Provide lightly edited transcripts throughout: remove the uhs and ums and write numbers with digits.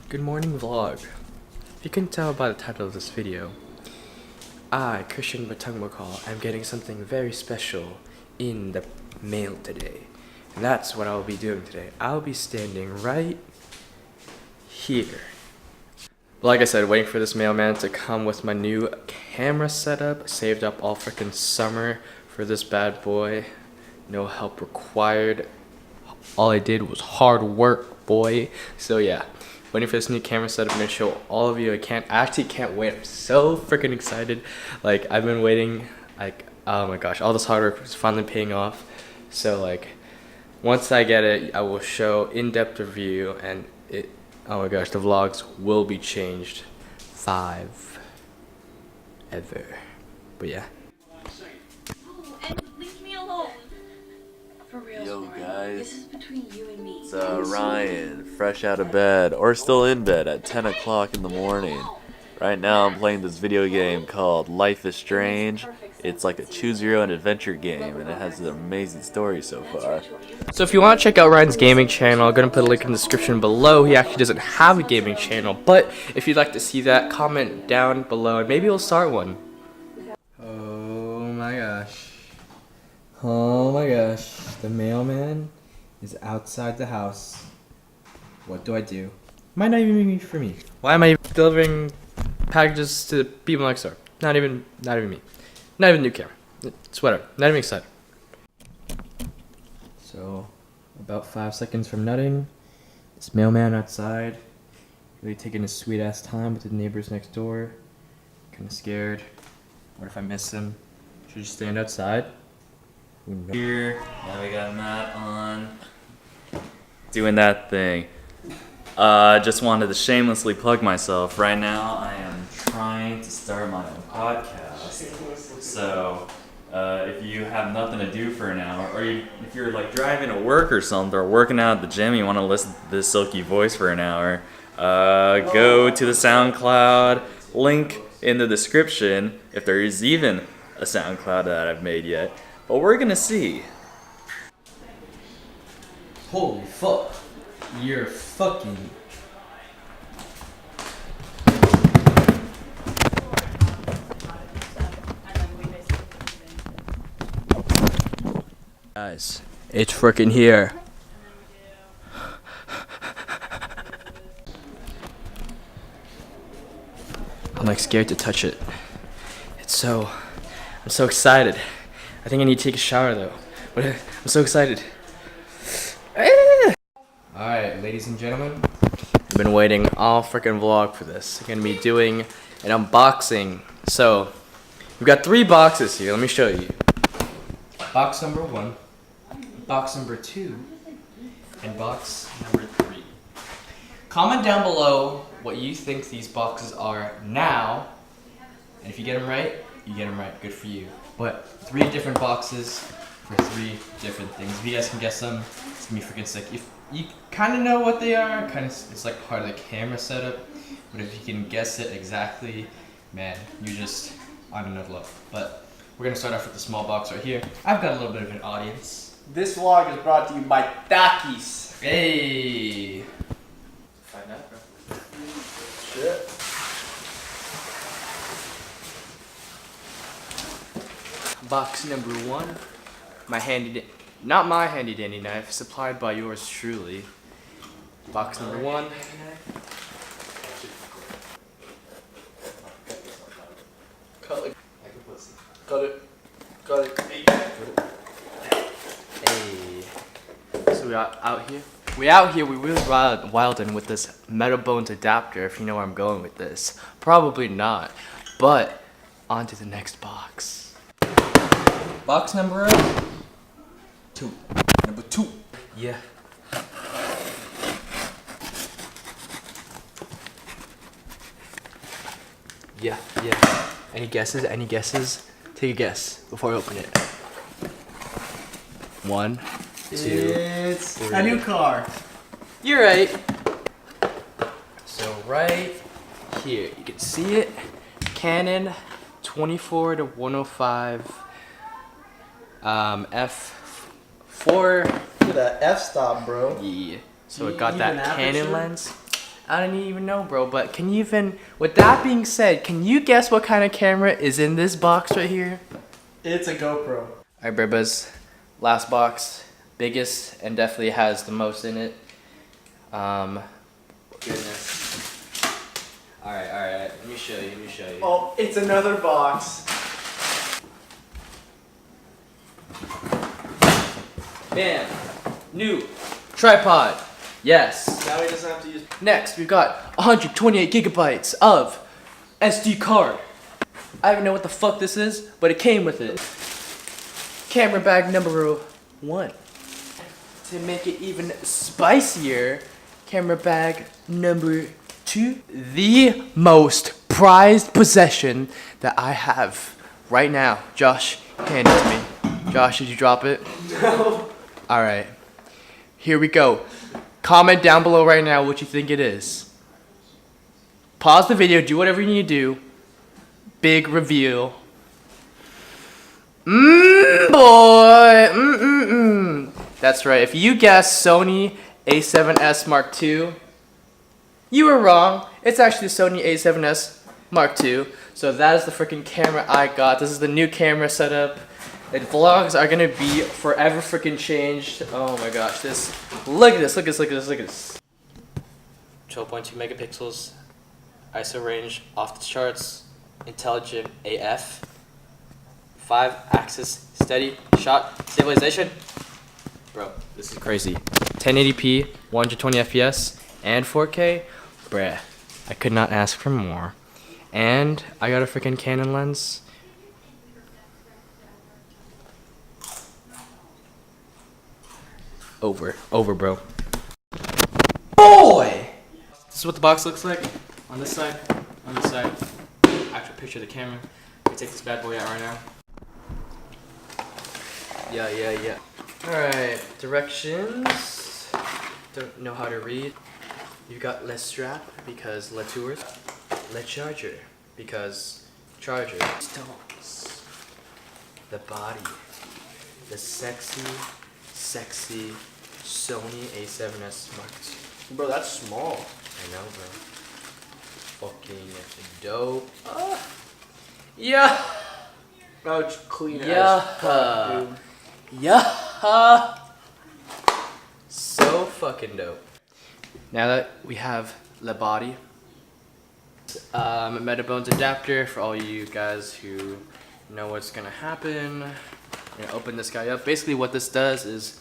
Good morning vlog. If you can tell by the title of this video, I, Christian Batungmakal, am getting something very special in the mail today. And that's what I'll be doing today. I'll be standing right here. Like I said, waiting for this mailman to come with my new camera setup. Saved up all freaking summer for this bad boy. No help required. All I did was hard work, boy. So yeah, waiting for this new camera setup. I'm gonna show all of you. I actually can't wait. I'm so freaking excited. Like, I've been waiting, like, oh my gosh, all this hard work is finally paying off. So like, once I get it, I will show in-depth review, and oh my gosh, the vlogs will be changed 5 ever. But yeah. And leave me alone. For real. Yo guys, This is between you and me. it's Ryan, fresh out of bed, or still in bed at 10 o'clock in the morning. Right now I'm playing this video game called Life is Strange. It's like a choose your own adventure game, and it has an amazing story so far. So if you want to check out Ryan's gaming channel, I'm going to put a link in the description below. He actually doesn't have a gaming channel, but if you'd like to see that, comment down below and maybe we'll start one. Oh my gosh. Oh my gosh. The mailman is outside the house. What do I do? Might not even be for me. Why am I delivering packages to people next door? Not even me. Not even new camera. It's whatever. Not even excited. So, about 5 seconds from nutting, this mailman outside, really taking his sweet ass time with the neighbors next door. Kinda scared. What if I miss him? Should I just stand outside? Here, now we got Matt on. Doing that thing. Just wanted to shamelessly plug myself. Right now I am trying to start my own podcast. So, if you have nothing to do for an hour, or if you're like driving to work or something, or working out at the gym, you want to listen to this silky voice for an hour, go to the SoundCloud, link in the description, if there is even a SoundCloud that I've made yet. But we're gonna see. Holy fuck. You're fucking... Guys, it's freaking here. I'm like scared to touch it. I'm so excited. I think I need to take a shower though. But I'm so excited. Alright, ladies and gentlemen, I've been waiting all freaking vlog for this. I'm gonna be doing an unboxing. So, we've got 3 boxes here. Let me show you. Box number 1, box number 2, and box number 3. Comment down below what you think these boxes are now, and if you get them right, you get them right. Good for you. But 3 different boxes for 3 different things. If you guys can guess them, it's gonna be freaking sick. If you kind of know what they are, it's like part of the camera setup. But if you can guess it exactly, man, you're just on another level. But we're gonna start off with the small box right here. I've got a little bit of an audience. This vlog is brought to you by Takis. Hey. Find out, bro. Shit. Box number 1, not my handy dandy knife, supplied by yours truly. Box number 1. Cut it. Hey. So we out here, we really wildin' with this metal bones adapter, if you know where I'm going with this. Probably not. But on to the next box. Box number 2. Number 2. Yeah. Yeah. Any guesses? Take a guess before I open it. 1, 2, It's 3. a new car. You're right. So right here, you can see it. Canon 24 to 105 f4. Look at that f-stop, bro. Yeah. So it You got even that Canon aperture? lens. I don't even know, bro. But can you even, with that being said, can you guess what kind of camera is in this box right here? It's a GoPro. Alright, Brebas. Last box. Biggest and definitely has the most in it. Goodness. Alright. Let me show you. Oh, it's another box. Bam. New tripod. Yes. Now he doesn't have to use. Next, we've got 128 gigabytes of SD card. I don't even know what the fuck this is, but it came with it. Camera bag number 1. To make it even spicier, camera bag number 2. The most prized possession that I have right now. Josh, hand it to me. Josh, did you drop it? No. Alright. Here we go. Comment down below right now what you think it is. Pause the video, do whatever you need to do. Big reveal. Boy. That's right. If you guessed Sony A7S Mark II, you were wrong. It's actually the Sony A7S Mark II. So that is the freaking camera I got. This is the new camera setup. The vlogs are gonna be forever freaking changed. Oh my gosh, look at this. 12.2 megapixels, ISO range off the charts, intelligent AF, 5-axis steady shot stabilization. Bro, this is crazy. 1080p, 120 FPS, and 4K. Bruh, I could not ask for more. And I got a freaking Canon lens. Over, bro. Boy! This is what the box looks like. On this side. Actual picture of the camera. Let me take this bad boy out right now. Yeah. Alright, directions. Don't know how to read. You got le strap because le tours. Le charger because charger. Stones. The body. The sexy Sony A7S Mark II. Bro, that's small. I know, bro. Fucking dope. Yeah. Oh, it's clean Yeah. as fuck, dude. Yeah. So fucking dope. Now that we have the body, Metabones adapter for all you guys who know what's gonna happen. I'm gonna open this guy up. Basically what this does is,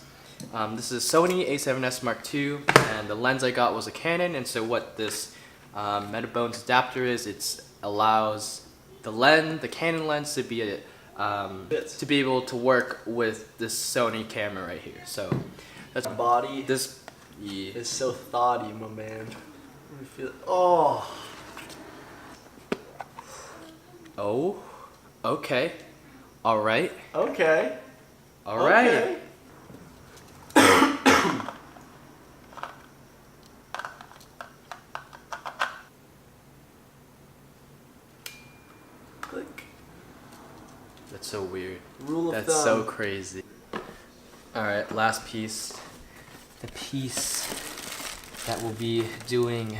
this is Sony A7S Mark II, and the lens I got was a Canon, and so what this Metabones adapter is, it allows the Canon lens to be able to work with this Sony camera right here. So that's Body this. Yeah. is so thoughty, my man. Let me feel. Oh. Oh. Okay. All right. Okay. All right. Okay. Click. That's so weird. Rule of That's thumb. so crazy. All right, last piece. The piece that will be doing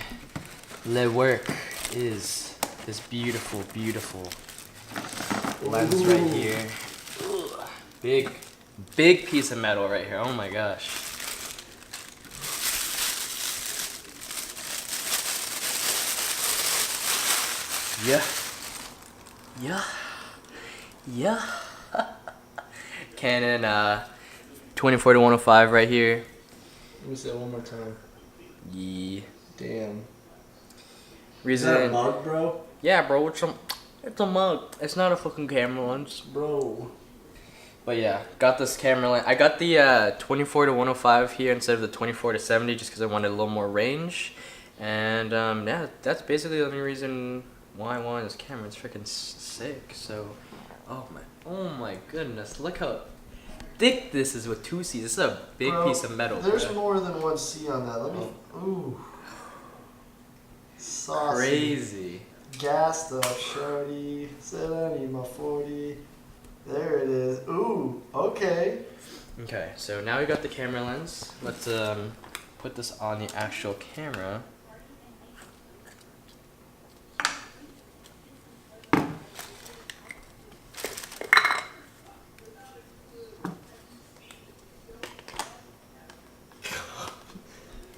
the work is this beautiful lens right here. Big piece of metal right here. Oh my gosh. Yeah. Canon 24-105 right here. Let me say it one more time. Yeah. Damn. Is Is that a mug, bro? Yeah, bro. It's a mug. It's not a fucking camera lens. Bro. But yeah, got this camera lens. I got the 24-105 here instead of the 24-70 just because I wanted a little more range. And yeah, that's basically the only reason why I wanted this camera. It's freaking sick. So, oh my goodness, look how thick this is with 2 C's. This is a big piece of metal. There's bro. more than 1 C on that. Let me. Ooh. Saucy. Crazy. Gassed up, shorty. Said I need my 40. There it is. Ooh. Okay. Okay, so now we got the camera lens. Let's put this on the actual camera.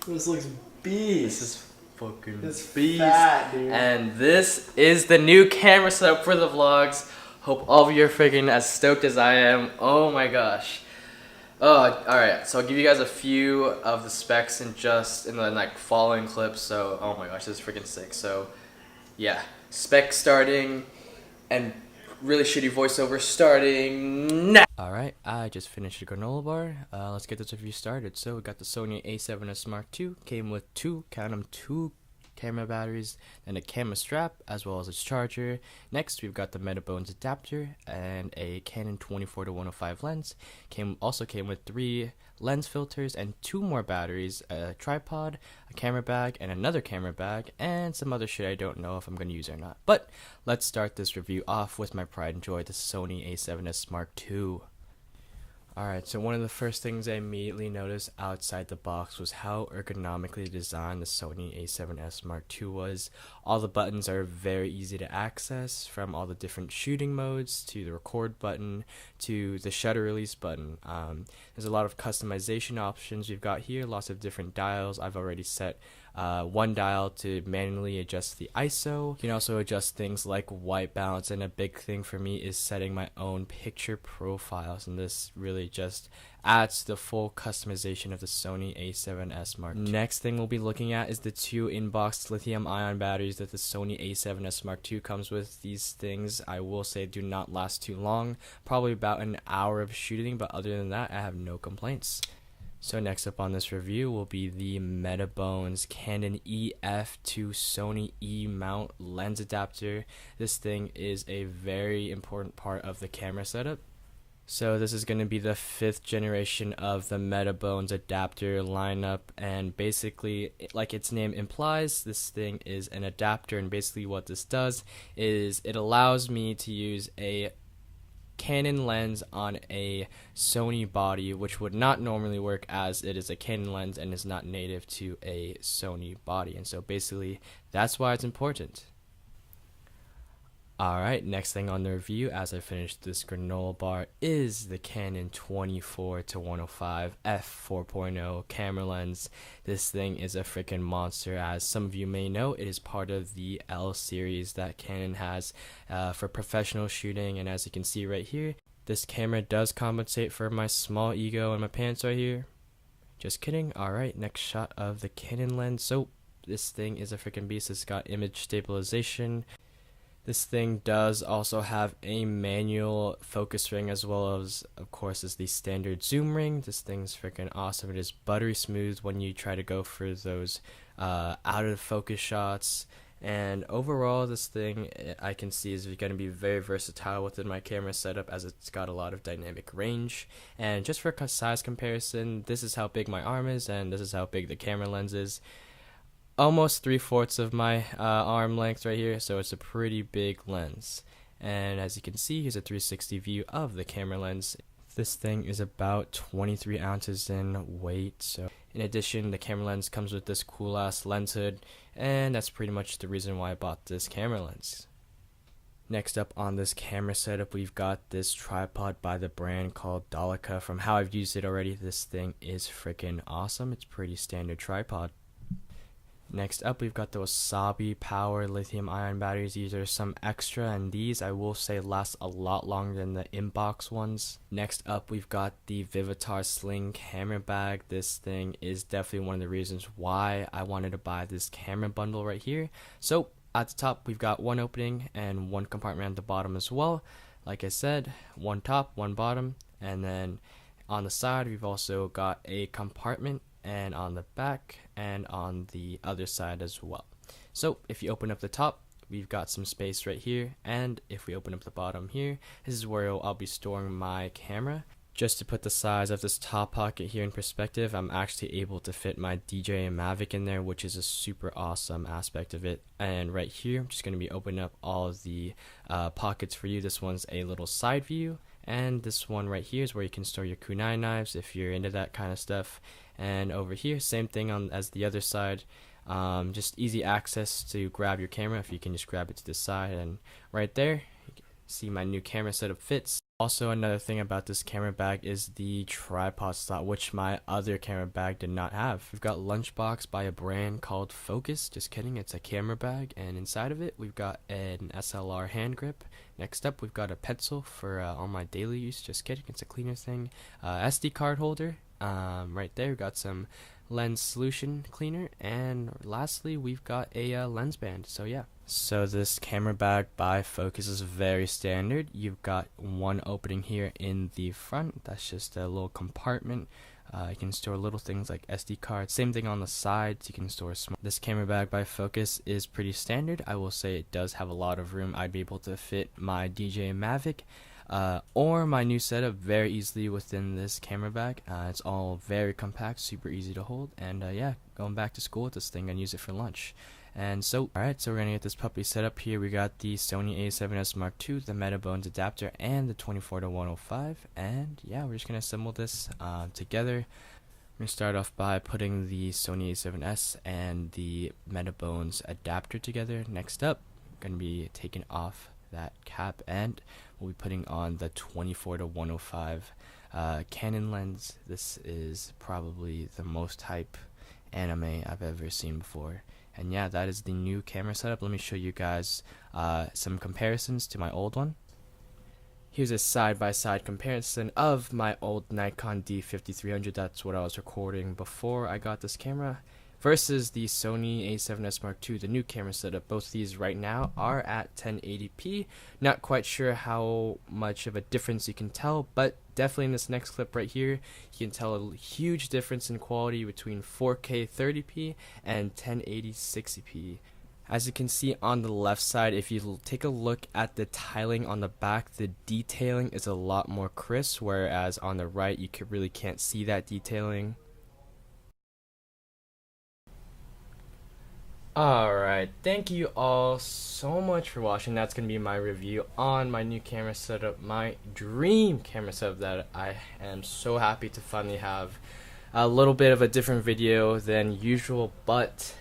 This looks beast. This is fucking It's beast. fat, dude. And this is the new camera setup for the vlogs. Hope all of you are freaking as stoked as I am. Oh my gosh. Alright, so I'll give you guys a few of the specs in the like following clips. So, oh my gosh, this is freaking sick. So, yeah, specs starting and really shitty voiceover starting now. Alright, I just finished the granola bar. Let's get this review started. So, we got the Sony a7S Mark II. Came with two camera batteries and a camera strap as well as its charger. Next we've got the Metabones adapter and a Canon 24-105 lens. Also came with 3 lens filters and 2 more batteries, a tripod, a camera bag, and another camera bag, and some other shit I don't know if I'm going to use or not. But let's start this review off with my pride and joy, the Sony a7S Mark II. Alright, so one of the first things I immediately noticed outside the box was how ergonomically designed the Sony a7S Mark II was. All the buttons are very easy to access, from all the different shooting modes to the record button to the shutter release button. There's a lot of customization options we've got here, lots of different dials. I've already set one dial to manually adjust the ISO. You can also adjust things like white balance, and a big thing for me is setting my own picture profiles, and this really just adds to the full customization of the Sony a7S Mark II. Next thing we'll be looking at is the 2 in-box lithium-ion batteries that the Sony a7S Mark II comes with. These things, I will say, do not last too long, probably about an hour of shooting, but other than that, I have no complaints. So next up on this review will be the Metabones Canon EF to Sony E mount lens adapter. This thing is a very important part of the camera setup. So this is going to be the 5th generation of the Metabones adapter lineup, and basically, like its name implies, this thing is an adapter, and basically what this does is it allows me to use a Canon lens on a Sony body, which would not normally work as it is a Canon lens and is not native to a Sony body. And so basically that's why it's important. Alright, next thing on the review as I finish this granola bar is the Canon 24-105 f4.0 camera lens. This thing is a freaking monster. As some of you may know, it is part of the L series that Canon has for professional shooting, and as you can see right here, this camera does compensate for my small ego and my pants right here. Just kidding. Alright, next shot of the Canon lens. So this thing is a freaking beast. It's got image stabilization. This thing does also have a manual focus ring, as well as, of course, is the standard zoom ring. This thing's freaking awesome. It is buttery smooth when you try to go for those out of focus shots. And overall, this thing I can see is going to be very versatile within my camera setup, as it's got a lot of dynamic range. And just for size comparison, this is how big my arm is, and this is how big the camera lens is. Almost 3/4 of my arm length right here, so it's a pretty big lens. And as you can see, here's a 360 view of the camera lens. This thing is about 23 ounces in weight. So in addition, the camera lens comes with this cool ass lens hood, and that's pretty much the reason why I bought this camera lens. Next up on this camera setup, we've got this tripod by the brand called Dolica. From how I've used it already, this thing is freaking awesome. It's pretty standard tripod. Next up, we've got the Wasabi Power lithium-ion batteries. These are some extra, and these I will say last a lot longer than the inbox ones. Next up, we've got the Vivitar Sling camera bag. This thing is definitely one of the reasons why I wanted to buy this camera bundle right here. So at the top, we've got one opening and one compartment at the bottom as well. Like I said, one top, one bottom, and then on the side, we've also got a compartment, and on the back and on the other side as well. So if you open up the top, we've got some space right here, and if we open up the bottom here, this is where I'll be storing my camera. Just to put the size of this top pocket here in perspective, I'm actually able to fit my DJI Mavic in there, which is a super awesome aspect of it. And right here, I'm just going to be opening up all of the pockets for you. This one's a little side view, and this one right here is where you can store your kunai knives if you're into that kind of stuff. And over here, same thing as the other side, just easy access to grab your camera if you can just grab it to the side. And right there, you can see my new camera setup fits. Also, another thing about this camera bag is the tripod slot, which my other camera bag did not have. We've got Lunchbox by a brand called Focus. Just kidding, it's a camera bag, and inside of it we've got an SLR hand grip. Next up, we've got a pencil for all my daily use. Just kidding, it's a cleaner thing. SD card holder. Right there, we've got some lens solution cleaner, and lastly we've got a lens band. So yeah, so this camera bag by Focus is very standard. You've got one opening here in the front, that's just a little compartment. You can store little things like SD cards. Same thing on the sides, you can store small. This camera bag by Focus is pretty standard. I will say it does have a lot of room. I'd be able to fit my DJI Mavic or my new setup very easily within this camera bag. It's all very compact, super easy to hold, and yeah, going back to school with this thing and use it for lunch. And so, alright, so we're gonna get this puppy set up here. We got the Sony a7S Mark II, the MetaBones adapter, and the 24-105, and yeah, we're just gonna assemble this together. We're gonna start off by putting the Sony a7S and the MetaBones adapter together. Next up, we're gonna be taking off that cap, and we'll be putting on the 24-105 Canon lens. This is probably the most hype anime I've ever seen before. And yeah, that is the new camera setup. Let me show you guys some comparisons to my old one. Here's a side-by-side comparison of my old Nikon D5300. That's what I was recording before I got this camera, versus the Sony a7S Mark II, the new camera setup. Both these right now are at 1080p. Not quite sure how much of a difference you can tell, but definitely in this next clip right here, you can tell a huge difference in quality between 4K 30p and 1080 60p. As you can see on the left side, if you take a look at the tiling on the back, the detailing is a lot more crisp, whereas on the right, you really can't see that detailing. Alright, thank you all so much for watching. That's going to be my review on my new camera setup, my dream camera setup that I am so happy to finally have. A little bit of a different video than usual, but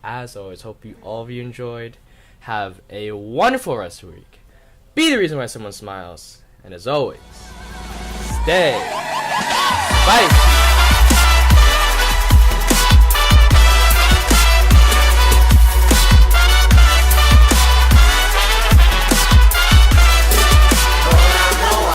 as always, hope you all of you enjoyed. Have a wonderful rest of the week. Be the reason why someone smiles. And as always, stay spicy.